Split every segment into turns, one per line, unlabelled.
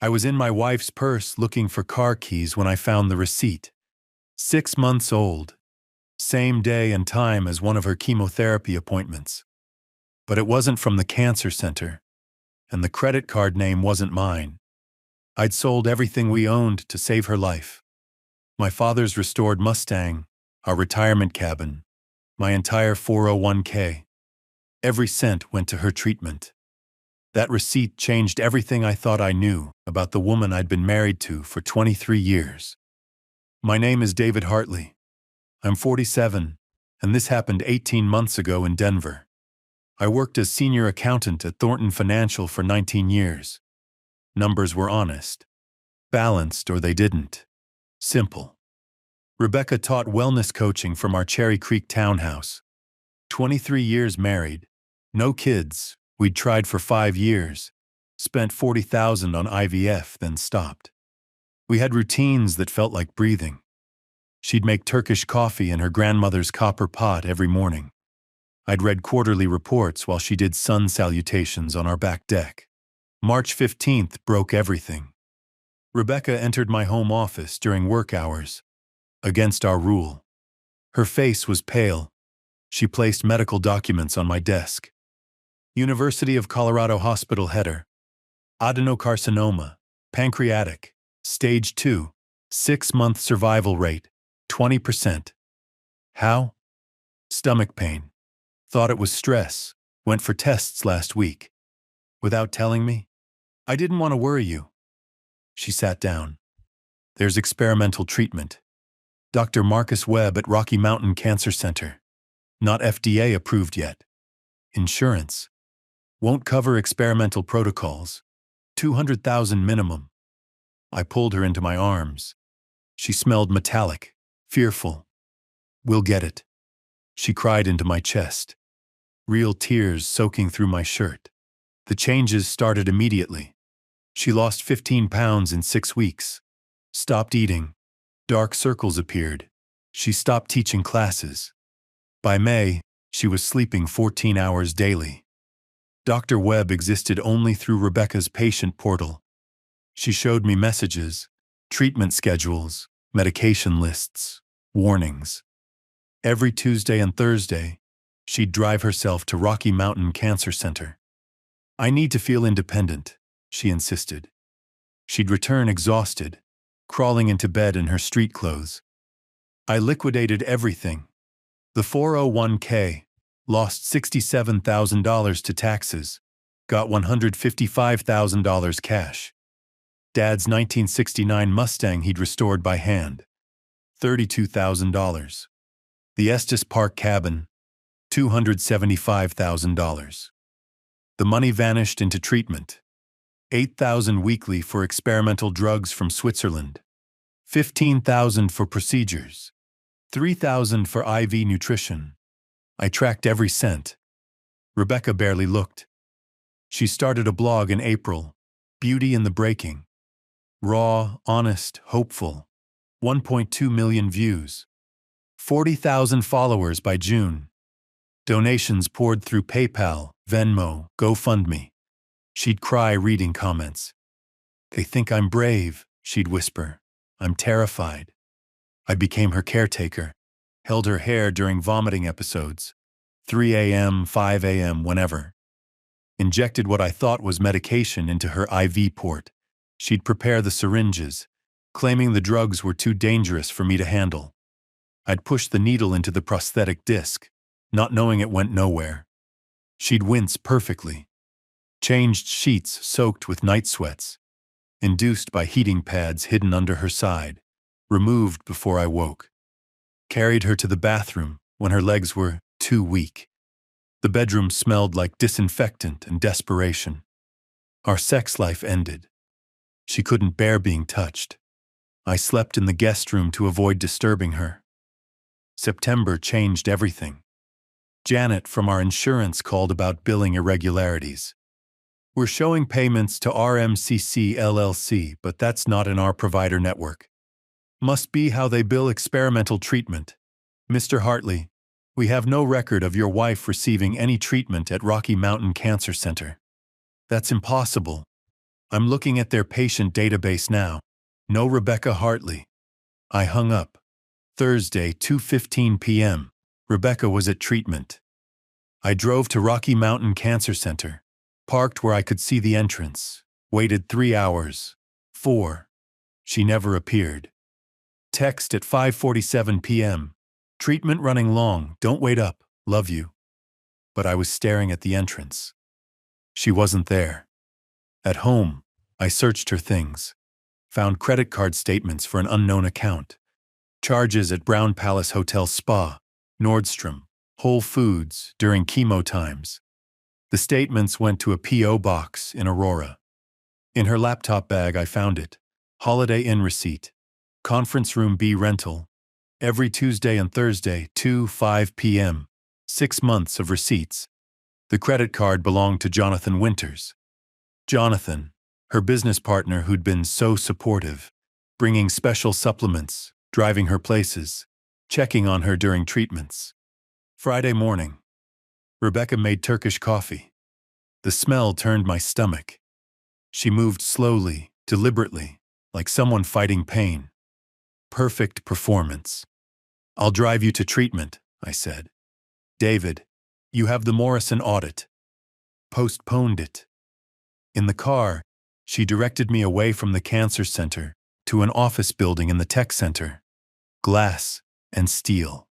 I was in my wife's purse looking for car keys when I found the receipt. 6 months old. Same day and time as one of her chemotherapy appointments. But it wasn't from the cancer center, and the credit card name wasn't mine. I'd sold everything we owned to save her life. My father's restored Mustang, our retirement cabin, my entire 401k. Every cent went to her treatment. That receipt changed everything I thought I knew about the woman I'd been married to for 23 years. My name is David Hartley. I'm 47, and this happened 18 months ago in Denver. I worked as senior accountant at Thornton Financial for 19 years. Numbers were honest. Balanced or they didn't. Simple. Rebecca taught wellness coaching from our Cherry Creek townhouse. 23 years married. No kids. We'd tried for 5 years. Spent $40,000 on IVF, then stopped. We had routines that felt like breathing. She'd make Turkish coffee in her grandmother's copper pot every morning. I'd read quarterly reports while she did sun salutations on our back deck. March 15th broke everything. Rebecca entered my home office during work hours, against our rule. Her face was pale. She placed medical documents on my desk. University of Colorado Hospital header. Adenocarcinoma, pancreatic, stage 2, 6-month survival rate, 20%. How? Stomach pain. Thought it was stress. Went for tests last week. Without telling me? I didn't want to worry you. She sat down. There's experimental treatment. Dr. Marcus Webb at Rocky Mountain Cancer Center. Not FDA approved yet. Insurance. Won't cover experimental protocols. $200,000 minimum. I pulled her into my arms. She smelled metallic, fearful. We'll get it. She cried into my chest. Real tears soaking through my shirt. The changes started immediately. She lost 15 pounds in 6 weeks. Stopped eating. Dark circles appeared. She stopped teaching classes. By May, she was sleeping 14 hours daily. Dr. Webb existed only through Rebecca's patient portal. She showed me messages, treatment schedules, medication lists, warnings. Every Tuesday and Thursday, she'd drive herself to Rocky Mountain Cancer Center. I need to feel independent, she insisted. She'd return exhausted, crawling into bed in her street clothes. I liquidated everything. The 401k, lost $67,000 to taxes, got $155,000 cash. Dad's 1969 Mustang he'd restored by hand, $32,000. The Estes Park cabin, $275,000. The money vanished into treatment. $8,000 weekly for experimental drugs from Switzerland. $15,000 for procedures. $3,000 for IV nutrition. I tracked every cent. Rebecca barely looked. She started a blog in April, Beauty in the Breaking. Raw, honest, hopeful. 1.2 million views. 40,000 followers by June. Donations poured through PayPal, Venmo, GoFundMe. She'd cry reading comments. They think I'm brave, she'd whisper. I'm terrified. I became her caretaker, held her hair during vomiting episodes. 3 a.m., 5 a.m., whenever. Injected what I thought was medication into her IV port. She'd prepare the syringes, claiming the drugs were too dangerous for me to handle. I'd push the needle into the prosthetic disc, not knowing it went nowhere. She'd wince perfectly. Changed sheets soaked with night sweats, induced by heating pads hidden under her side, removed before I woke. Carried her to the bathroom when her legs were too weak. The bedroom smelled like disinfectant and desperation. Our sex life ended. She couldn't bear being touched. I slept in the guest room to avoid disturbing her. September changed everything. Janet from our insurance called about billing irregularities. We're showing payments to RMCC LLC, but that's not in our provider network. Must be how they bill experimental treatment. Mr. Hartley, we have no record of your wife receiving any treatment at Rocky Mountain Cancer Center. That's impossible. I'm looking at their patient database now. No Rebecca Hartley. I hung up. Thursday, 2:15 p.m. Rebecca was at treatment. I drove to Rocky Mountain Cancer Center, parked where I could see the entrance, waited 3 hours. 4. She never appeared. Text at 5:47 p.m. Treatment running long, don't wait up, love you. But I was staring at the entrance. She wasn't there. At home, I searched her things, found credit card statements for an unknown account, charges at Brown Palace Hotel Spa, Nordstrom, Whole Foods during chemo times. The statements went to a P.O. box in Aurora. In her laptop bag I found it. Holiday Inn receipt. Conference room B rental. Every Tuesday and Thursday, 2:05 p.m. 6 months of receipts. The credit card belonged to Jonathan Winters. Jonathan, her business partner who'd been so supportive, bringing special supplements, driving her places, checking on her during treatments. Friday morning. Rebecca made Turkish coffee. The smell turned my stomach. She moved slowly, deliberately, like someone fighting pain. Perfect performance. I'll drive you to treatment, I said. David, you have the Morrison audit. Postponed it. In the car, she directed me away from the cancer center to an office building in the tech center. Glass and steel.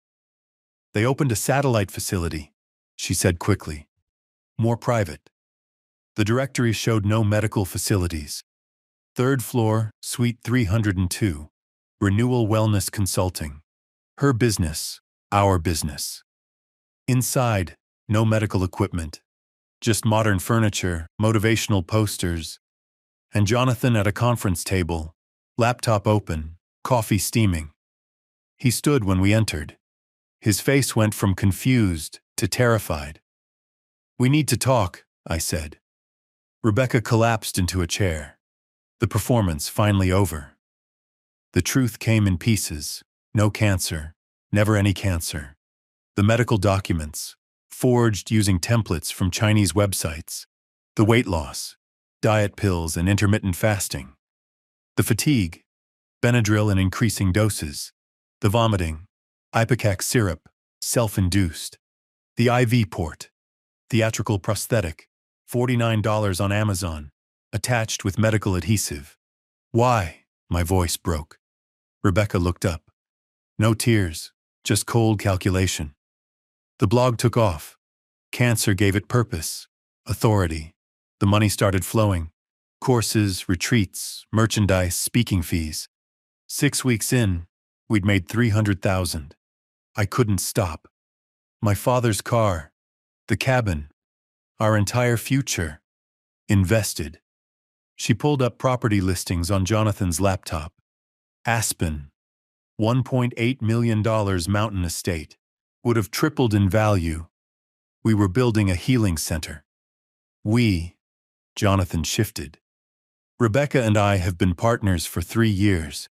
They opened a satellite facility, she said quickly. More private. The directory showed no medical facilities. 3rd floor, suite 302. Renewal Wellness Consulting. Her business, our business. Inside, no medical equipment. Just modern furniture, motivational posters, and Jonathan at a conference table, laptop open, coffee steaming. He stood when we entered. His face went from confused to terrified. We need to talk, I said. Rebecca collapsed into a chair. The performance finally over. The truth came in pieces. No cancer, never any cancer. The medical documents, forged using templates from Chinese websites. The weight loss, diet pills and intermittent fasting. The fatigue, Benadryl in increasing doses. The vomiting, Ipecac syrup, self-induced. The IV port, theatrical prosthetic, $49 on Amazon, attached with medical adhesive. Why? My voice broke. Rebecca looked up. No tears, just cold calculation. The blog took off. Cancer gave it purpose, authority. The money started flowing. Courses, retreats, merchandise, speaking fees. 6 weeks in, we'd made $300,000. I couldn't stop. My father's car, the cabin, our entire future, invested. She pulled up property listings on Jonathan's laptop. Aspen, $1.8 million mountain estate, would have tripled in value. We were building a healing center. Jonathan shifted. Rebecca and I have been partners for 3 years.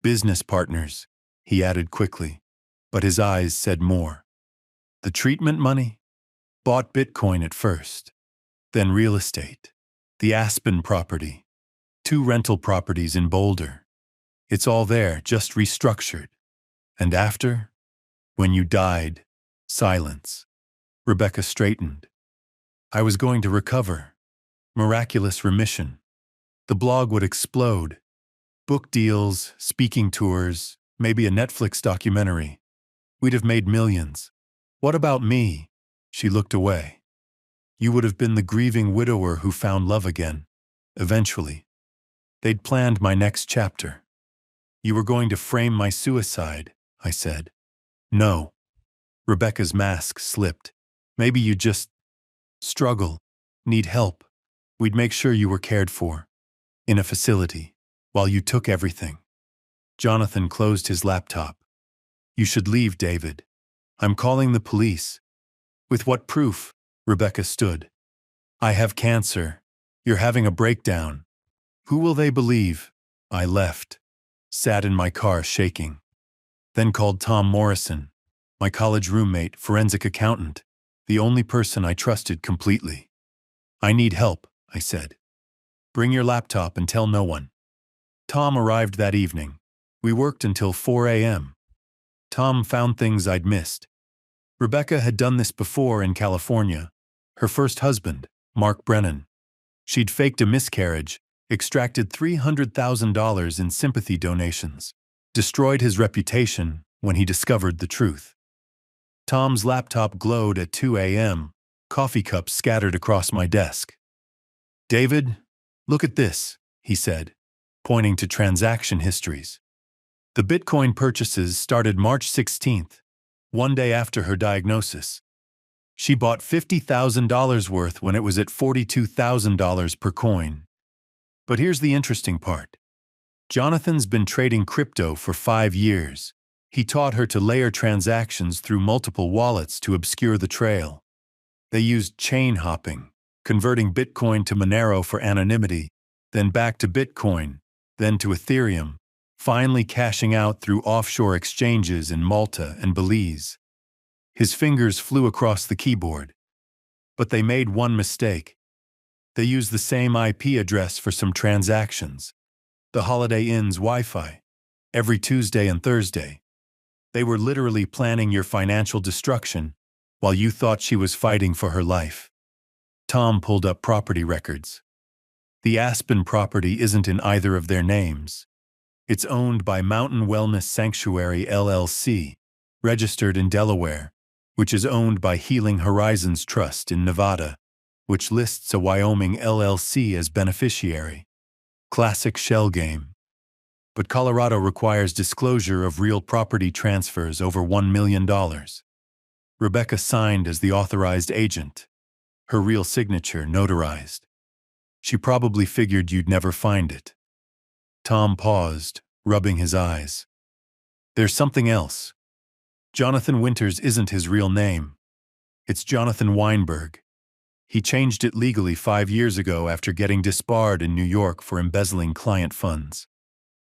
Business partners, he added quickly, but his eyes said more. The treatment money? Bought Bitcoin at first, then real estate. The Aspen property. 2 rental properties in Boulder. It's all there, just restructured. And after? When you died, silence. Rebecca straightened. I was going to recover. Miraculous remission. The blog would explode. Book deals, speaking tours, maybe a Netflix documentary. We'd have made millions. What about me? She looked away. You would have been the grieving widower who found love again. Eventually. They'd planned my next chapter. You were going to frame my suicide, I said. No. Rebecca's mask slipped. Maybe you just struggle, need help. We'd make sure you were cared for. In a facility, while you took everything. Jonathan closed his laptop. You should leave, David. I'm calling the police. With what proof? Rebecca stood. I have cancer. You're having a breakdown. Who will they believe? I left. Sat in my car shaking. Then called Tom Morrison, my college roommate, forensic accountant, the only person I trusted completely. I need help, I said. Bring your laptop and tell no one. Tom arrived that evening. We worked until 4 a.m. Tom found things I'd missed. Rebecca had done this before in California. Her first husband, Mark Brennan. She'd faked a miscarriage, extracted $300,000 in sympathy donations, destroyed his reputation when he discovered the truth. Tom's laptop glowed at 2 a.m., coffee cups scattered across my desk. "David, look at this," he said, pointing to transaction histories. The Bitcoin purchases started March 16th, one day after her diagnosis. She bought $50,000 worth when it was at $42,000 per coin. But here's the interesting part. Jonathan's been trading crypto for 5 years. He taught her to layer transactions through multiple wallets to obscure the trail. They used chain hopping, converting Bitcoin to Monero for anonymity, then back to Bitcoin, then to Ethereum, finally cashing out through offshore exchanges in Malta and Belize. His fingers flew across the keyboard. But they made one mistake. They used the same IP address for some transactions. The Holiday Inn's Wi-Fi. Every Tuesday and Thursday. They were literally planning your financial destruction while you thought she was fighting for her life. Tom pulled up property records. The Aspen property isn't in either of their names. It's owned by Mountain Wellness Sanctuary LLC, registered in Delaware, which is owned by Healing Horizons Trust in Nevada, which lists a Wyoming LLC as beneficiary. Classic shell game. But Colorado requires disclosure of real property transfers over $1 million. Rebecca signed as the authorized agent, her real signature notarized. She probably figured you'd never find it. Tom paused, rubbing his eyes. There's something else. Jonathan Winters isn't his real name. It's Jonathan Weinberg. He changed it legally 5 years ago after getting disbarred in New York for embezzling client funds.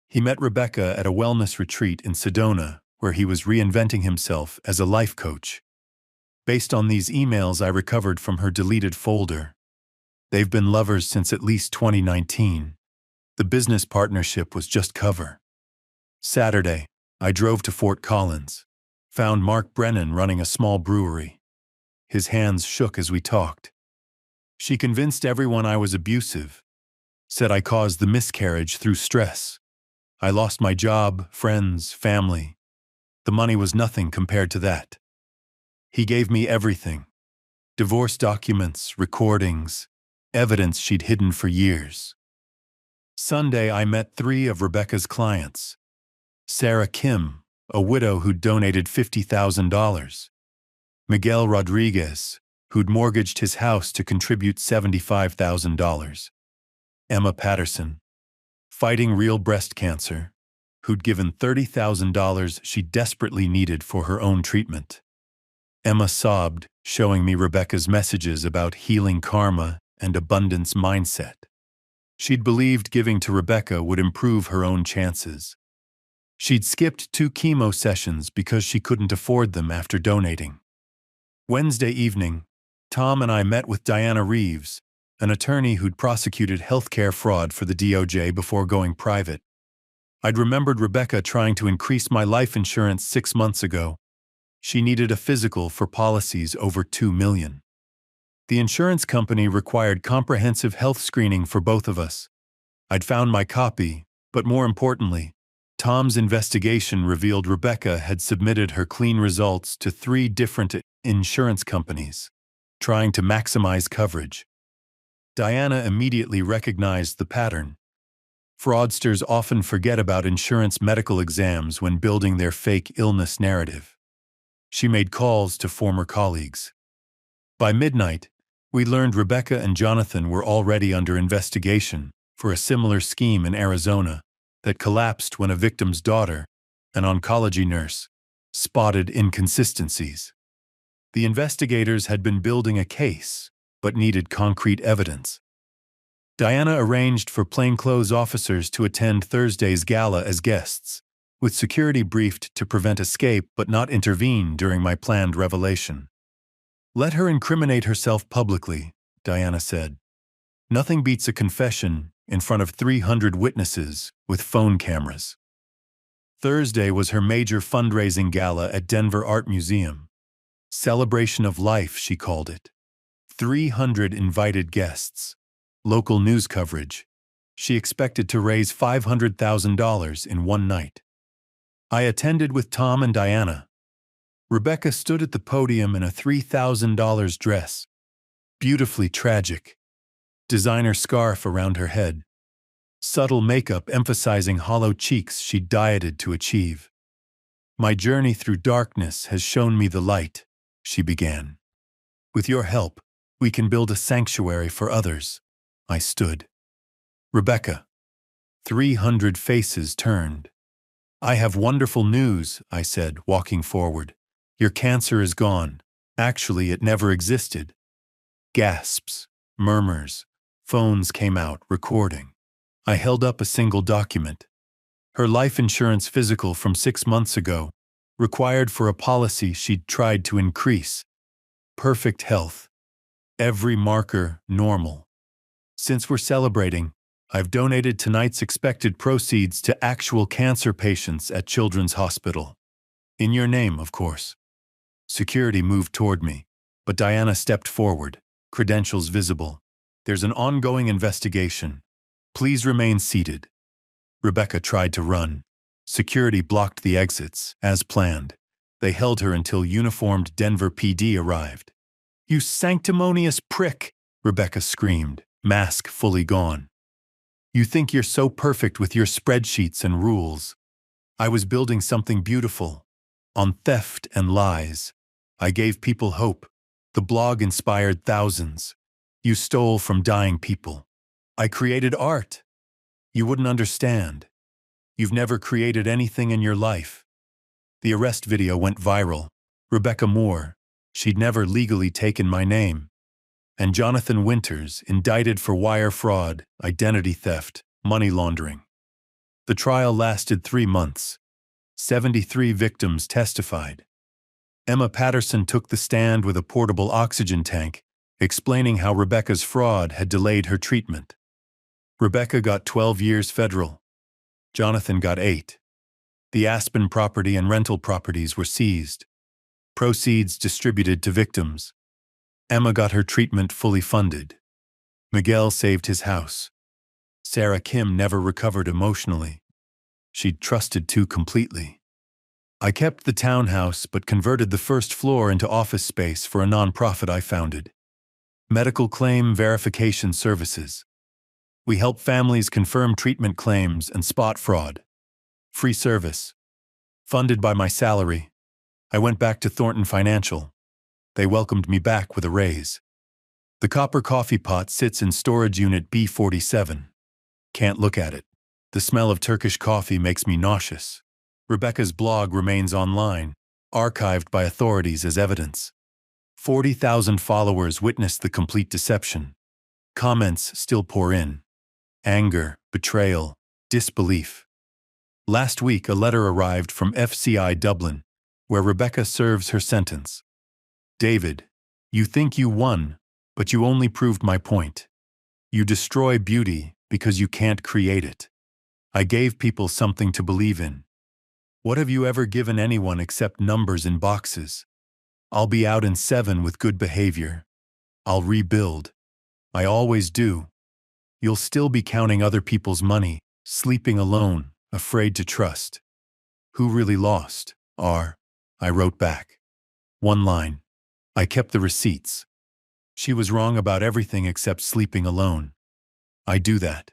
He met Rebecca at a wellness retreat in Sedona, where he was reinventing himself as a life coach. Based on these emails I recovered from her deleted folder. They've been lovers since at least 2019. The business partnership was just cover. Saturday, I drove to Fort Collins, found Mark Brennan running a small brewery. His hands shook as we talked. She convinced everyone I was abusive, said I caused the miscarriage through stress. I lost my job, friends, family. The money was nothing compared to that. He gave me everything. Divorce documents, recordings, evidence she'd hidden for years. Sunday, I met 3 of Rebecca's clients. Sarah Kim, a widow who'd donated $50,000. Miguel Rodriguez, who'd mortgaged his house to contribute $75,000. Emma Patterson, fighting real breast cancer, who'd given $30,000 she desperately needed for her own treatment. Emma sobbed, showing me Rebecca's messages about healing karma and abundance mindset. She'd believed giving to Rebecca would improve her own chances. She'd skipped 2 chemo sessions because she couldn't afford them after donating. Wednesday evening, Tom and I met with Diana Reeves, an attorney who'd prosecuted healthcare fraud for the DOJ before going private. I'd remembered Rebecca trying to increase my life insurance 6 months ago. She needed a physical for policies over $2 million. The insurance company required comprehensive health screening for both of us. I'd found my copy, but more importantly, Tom's investigation revealed Rebecca had submitted her clean results to 3 different insurance companies, trying to maximize coverage. Diana immediately recognized the pattern. Fraudsters often forget about insurance medical exams when building their fake illness narrative. She made calls to former colleagues. By midnight, we learned Rebecca and Jonathan were already under investigation for a similar scheme in Arizona that collapsed when a victim's daughter, an oncology nurse, spotted inconsistencies. The investigators had been building a case, but needed concrete evidence. Diana arranged for plainclothes officers to attend Thursday's gala as guests, with security briefed to prevent escape but not intervene during my planned revelation. Let her incriminate herself publicly, Diana said. Nothing beats a confession in front of 300 witnesses with phone cameras. Thursday was her major fundraising gala at Denver Art Museum. Celebration of life, she called it. 300 invited guests. Local news coverage. She expected to raise $500,000 in one night. I attended with Tom and Diana. Rebecca stood at the podium in a $3,000 dress. Beautifully tragic. Designer scarf around her head. Subtle makeup emphasizing hollow cheeks she dieted to achieve. My journey through darkness has shown me the light, she began. With your help, we can build a sanctuary for others. I stood. Rebecca. 300 faces turned. I have wonderful news, I said, walking forward. Your cancer is gone. Actually, it never existed. Gasps, murmurs, phones came out, recording. I held up a single document. Her life insurance physical from 6 months ago, required for a policy she'd tried to increase. Perfect health. Every marker normal. Since we're celebrating, I've donated tonight's expected proceeds to actual cancer patients at Children's Hospital. In your name, of course. Security moved toward me, but Diana stepped forward, credentials visible. There's an ongoing investigation. Please remain seated. Rebecca tried to run. Security blocked the exits, as planned. They held her until uniformed Denver PD arrived. You sanctimonious prick, Rebecca screamed, mask fully gone. You think you're so perfect with your spreadsheets and rules. I was building something beautiful. On theft and lies. I gave people hope. The blog inspired thousands. You stole from dying people. I created art. You wouldn't understand. You've never created anything in your life. The arrest video went viral. Rebecca Moore. She'd never legally taken my name. And Jonathan Winters, indicted for wire fraud, identity theft, money laundering. The trial lasted 3 months. 73 victims testified. Emma Patterson took the stand with a portable oxygen tank, explaining how Rebecca's fraud had delayed her treatment. Rebecca got 12 years federal. Jonathan got 8. The Aspen property and rental properties were seized. Proceeds distributed to victims. Emma got her treatment fully funded. Miguel saved his house. Sarah Kim never recovered emotionally. She'd trusted too completely. I kept the townhouse but converted the first floor into office space for a nonprofit I founded. Medical Claim Verification Services. We help families confirm treatment claims and spot fraud. Free service. Funded by my salary. I went back to Thornton Financial. They welcomed me back with a raise. The copper coffee pot sits in storage unit B47. Can't look at it. The smell of Turkish coffee makes me nauseous. Rebecca's blog remains online, archived by authorities as evidence. 40,000 followers witnessed the complete deception. Comments still pour in. Anger, betrayal, disbelief. Last week, a letter arrived from FCI Dublin, where Rebecca serves her sentence. David, you think you won, but you only proved my point. You destroy beauty because you can't create it. I gave people something to believe in. What have you ever given anyone except numbers in boxes? I'll be out in 7 with good behavior. I'll rebuild. I always do. You'll still be counting other people's money, sleeping alone, afraid to trust. Who really lost? I wrote back. 1 line. I kept the receipts. She was wrong about everything except sleeping alone. I do that.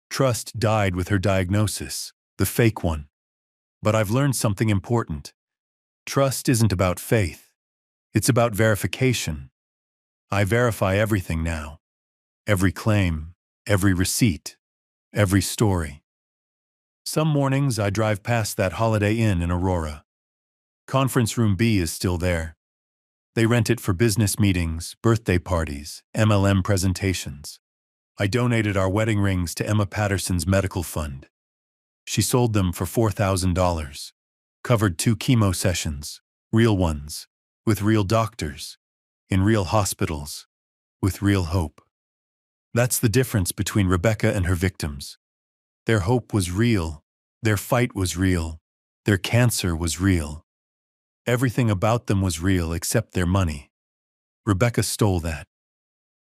Trust died with her diagnosis, the fake one. But I've learned something important. Trust isn't about faith. It's about verification. I verify everything now. Every claim, every receipt, every story. Some mornings I drive past that Holiday Inn in Aurora. Conference Room B is still there. They rent it for business meetings, birthday parties, MLM presentations. I donated our wedding rings to Emma Patterson's medical fund. She sold them for $4,000. Covered 2 chemo sessions, real ones, with real doctors, in real hospitals, with real hope. That's the difference between Rebecca and her victims. Their hope was real. Their fight was real. Their cancer was real. Everything about them was real except their money. Rebecca stole that.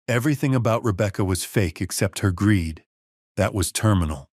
Everything about Rebecca was fake except her greed. That was terminal.